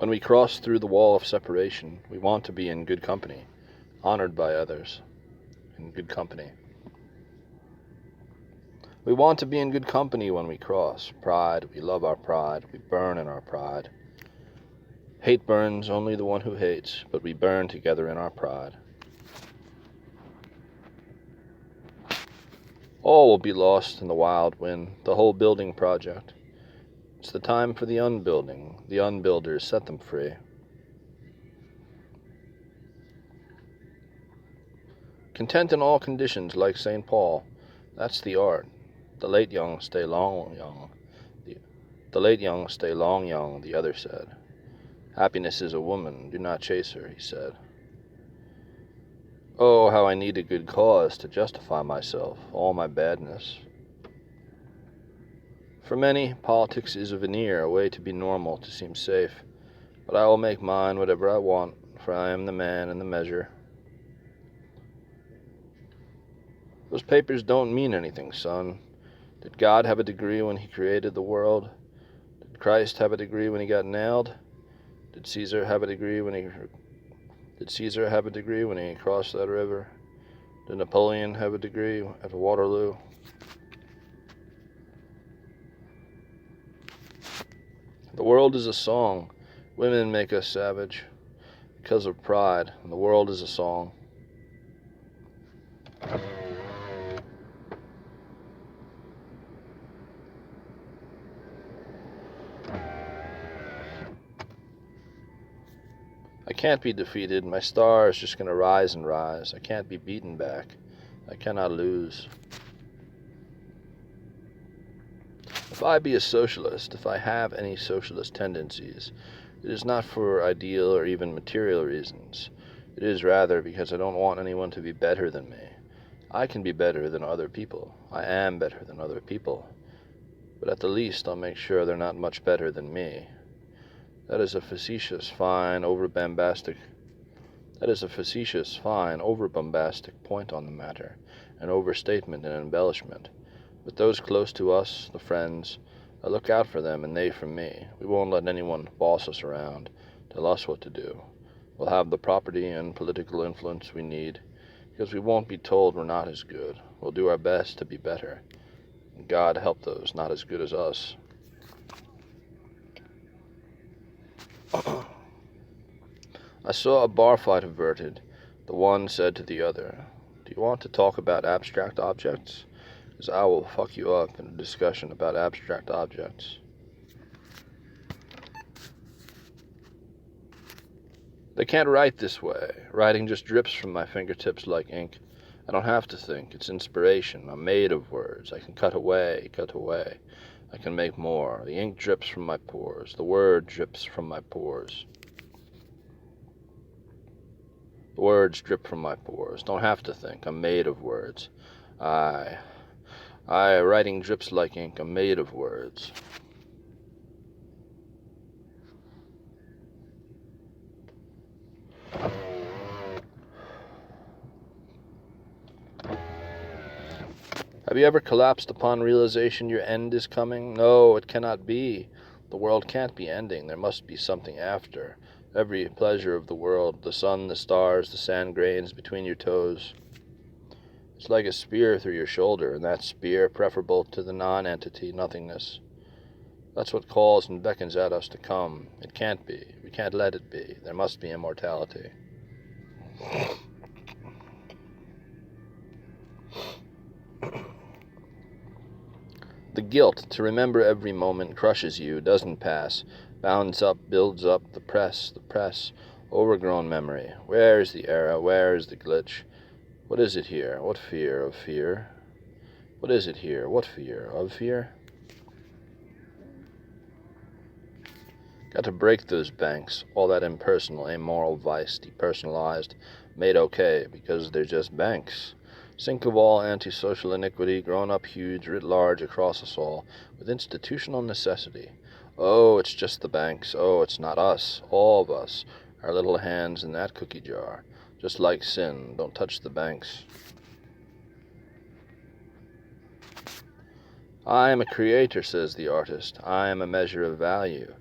When we cross through the wall of separation, we want to be in good company, honored by others, in good company. We want to be in good company when we cross. Pride, we love our pride, we burn in our pride. Hate burns only the one who hates, but we burn together in our pride. All will be lost in the wild wind, the whole building project. It's the time for the unbuilding. The unbuilders, set them free. Content in all conditions, like St. Paul. That's the art. The late young stay long young. The late young stay long young, the other said. Happiness is a woman, do not chase her, he said. Oh, how I need a good cause to justify myself, all my badness. For many, politics is a veneer, a way to be normal, to seem safe. But I will make mine whatever I want, for I am the man and the measure. Those papers don't mean anything, son. Did God have a degree when he created the world? Did Christ have a degree when he got nailed? Did Caesar have a degree when he crossed that river? Did Napoleon have a degree at Waterloo? The world is a song. Women make us savage because of pride, and the world is a song. I can't be defeated. My star is just going to rise and rise. I can't be beaten back. I cannot lose. If I be a socialist, if I have any socialist tendencies, it is not for ideal or even material reasons. It is rather because I don't want anyone to be better than me. I can be better than other people. I am better than other people. But at the least, I'll make sure they're not much better than me. That is a facetious, fine, over-bombastic point on the matter, an overstatement and embellishment. With those close to us, the friends, I look out for them and they for me. We won't let anyone boss us around, tell us what to do. We'll have the property and political influence we need, because we won't be told we're not as good. We'll do our best to be better. And God help those not as good as us. I saw a bar fight averted. The one said to the other, "Do you want to talk about abstract objects? Because I will fuck you up in a discussion about abstract objects." They can't write this way. Writing just drips from my fingertips like ink. I don't have to think. It's inspiration. I'm made of words. I can cut away. I can make more. The ink drips from my pores. The word drips from my pores. The words drip from my pores. Don't have to think. I'm made of words. Aye, writing drips like ink. I'm made of words. Have you ever collapsed upon realization your end is coming? No, it cannot be. The world can't be ending. There must be something after. Every pleasure of the world, the sun, the stars, the sand grains between your toes. It's like a spear through your shoulder, and that spear preferable to the non-entity, nothingness. That's what calls and beckons at us to come. It can't be. We can't let it be. There must be immortality. The guilt to remember every moment crushes you, doesn't pass, bounds up, builds up, the press, overgrown memory. Where is the error? Where is the glitch? What is it here? What fear of fear? What is it here? What fear of fear? Got to break those banks, all that impersonal, amoral vice, depersonalized, made okay, because they're just banks. Sink of all antisocial iniquity, grown up huge, writ large across us all, with institutional necessity. Oh, it's just the banks. Oh, it's not us, all of us, our little hands in that cookie jar. Just like sin, don't touch the banks. I am a creator, says the artist. I am a measure of value.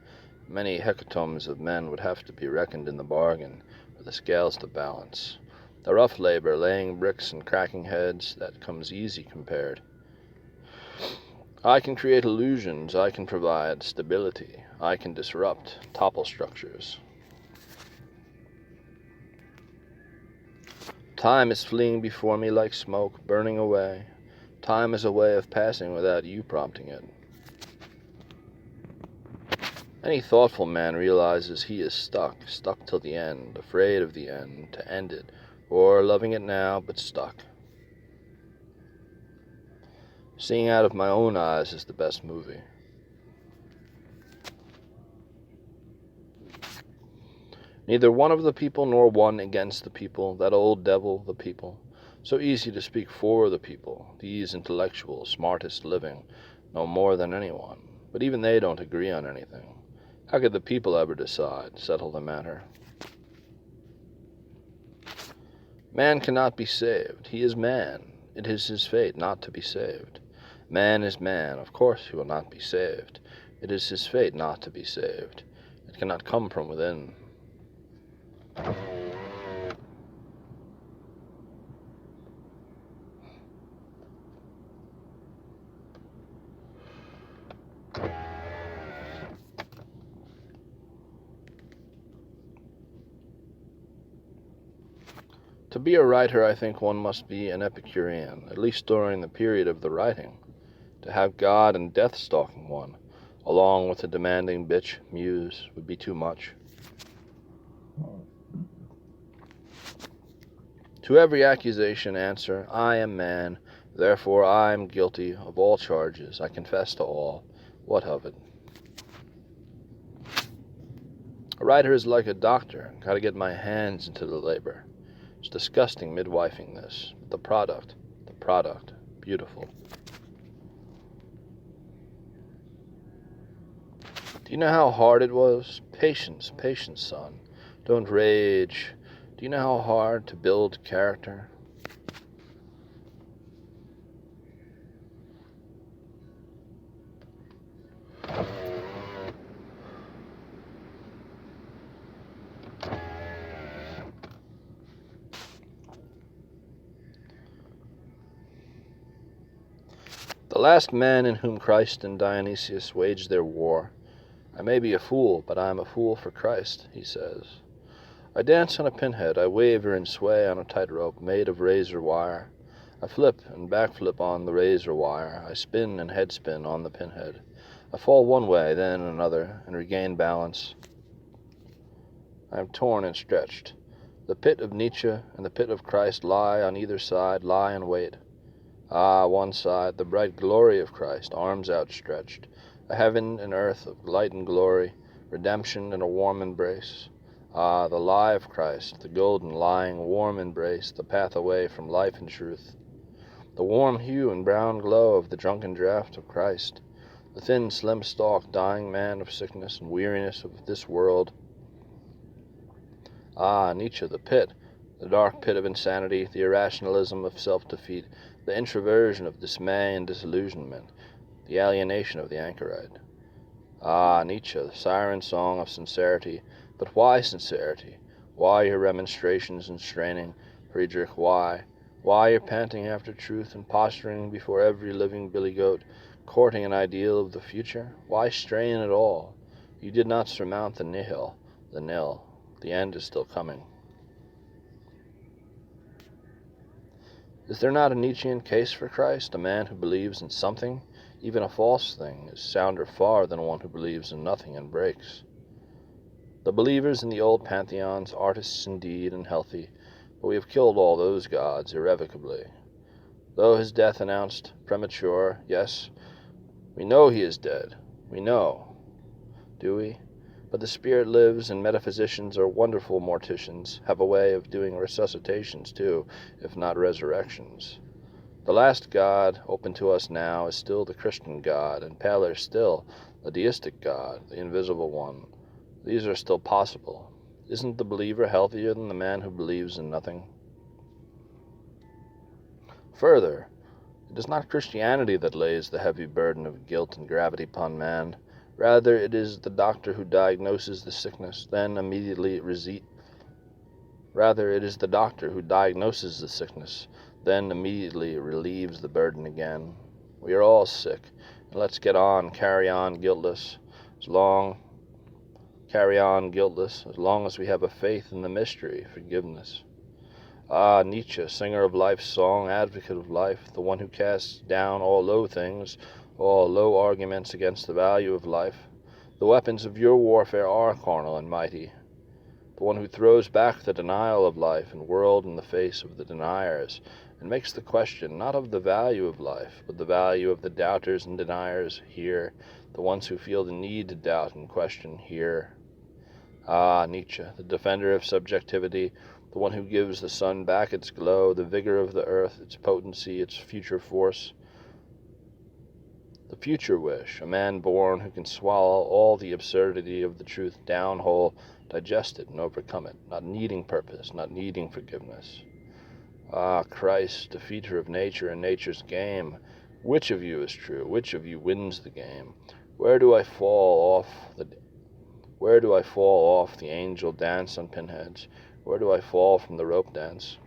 Many hecatombs of men would have to be reckoned in the bargain for the scales to balance. The rough labor, laying bricks and cracking heads, that comes easy compared. I can create illusions, I can provide stability, I can disrupt, topple structures. Time is fleeing before me like smoke, burning away. Time is a way of passing without you prompting it. Any thoughtful man realizes he is stuck till the end, afraid of the end, to end it, or loving it now, but stuck. Seeing out of my own eyes is the best movie. Neither one of the people nor one against the people, that old devil, the people. So easy to speak for the people, these intellectuals, smartest living, know more than anyone, but even they don't agree on anything. How could the people ever decide, settle the matter? Man cannot be saved. He is man. It is his fate not to be saved. Man is man. Of course he will not be saved. It is his fate not to be saved. It cannot come from within. To be a writer, I think one must be an Epicurean, at least during the period of the writing. To have God and death stalking one, along with the demanding bitch muse, would be too much. To every accusation answer, I am man, therefore I am guilty of all charges. I confess to all. What of it? A writer is like a doctor. Gotta get my hands into the labor. It's disgusting midwifing this, but the product, beautiful. Do you know how hard it was? Patience, son. Don't rage. Do you know how hard to build character? The last man in whom Christ and Dionysius waged their war. I may be a fool, but I am a fool for Christ, he says. I dance on a pinhead, I waver and sway on a tightrope made of razor wire. I flip and backflip on the razor wire, I spin and headspin on the pinhead. I fall one way, then another, and regain balance. I am torn and stretched. The pit of Nietzsche and the pit of Christ lie on either side, lie and wait. Ah, one side, the bright glory of Christ, arms outstretched, a heaven and earth of light and glory, redemption and a warm embrace. Ah, the lie of Christ, the golden, lying, warm embrace, the path away from life and truth. The warm hue and brown glow of the drunken draught of Christ, the thin, slim-stalked, dying man of sickness and weariness of this world. Ah, Nietzsche, the pit, the dark pit of insanity, the irrationalism of self-defeat, the introversion of dismay and disillusionment, the alienation of the anchorite. Ah, Nietzsche, the siren song of sincerity, but why sincerity? Why your remonstrations and straining, Friedrich, why? Why your panting after truth and posturing before every living billy goat, courting an ideal of the future? Why strain at all? You did not surmount the nihil, the nil. The end is still coming. Is there not a Nietzschean case for Christ? A man who believes in something, even a false thing, is sounder far than one who believes in nothing and breaks. The believers in the old pantheons, artists indeed and healthy, but we have killed all those gods irrevocably. Though his death announced premature, yes, we know he is dead. We know. Do we? But the spirit lives, and metaphysicians are wonderful morticians, have a way of doing resuscitations too, if not resurrections. The last God open to us now is still the Christian God, and paler still, the deistic God, the invisible one. These are still possible. Isn't the believer healthier than the man who believes in nothing? Further, it is not Christianity that lays the heavy burden of guilt and gravity upon man. Rather, it is the doctor who diagnoses the sickness, then immediately Rather, it is the doctor who diagnoses the sickness, then immediately relieves the burden again. We are all sick, and let's carry on guiltless, as long as we have a faith in the mystery, forgiveness. Ah, Nietzsche, singer of life's song, advocate of life, the one who casts down all low things, all low arguments against the value of life. The weapons of your warfare are carnal and mighty. The one who throws back the denial of life and world in the face of the deniers, and makes the question not of the value of life, but the value of the doubters and deniers here, the ones who feel the need to doubt and question here. Ah, Nietzsche, the defender of subjectivity, the one who gives the sun back its glow, the vigor of the earth, its potency, its future force. The future wish, a man born who can swallow all the absurdity of the truth down whole, digest it and overcome it, not needing purpose, not needing forgiveness. Ah, Christ, defeater of nature and nature's game, which of you is true? Which of you wins the game? Where do I fall off the angel dance on pinheads? Where do I fall from the rope dance?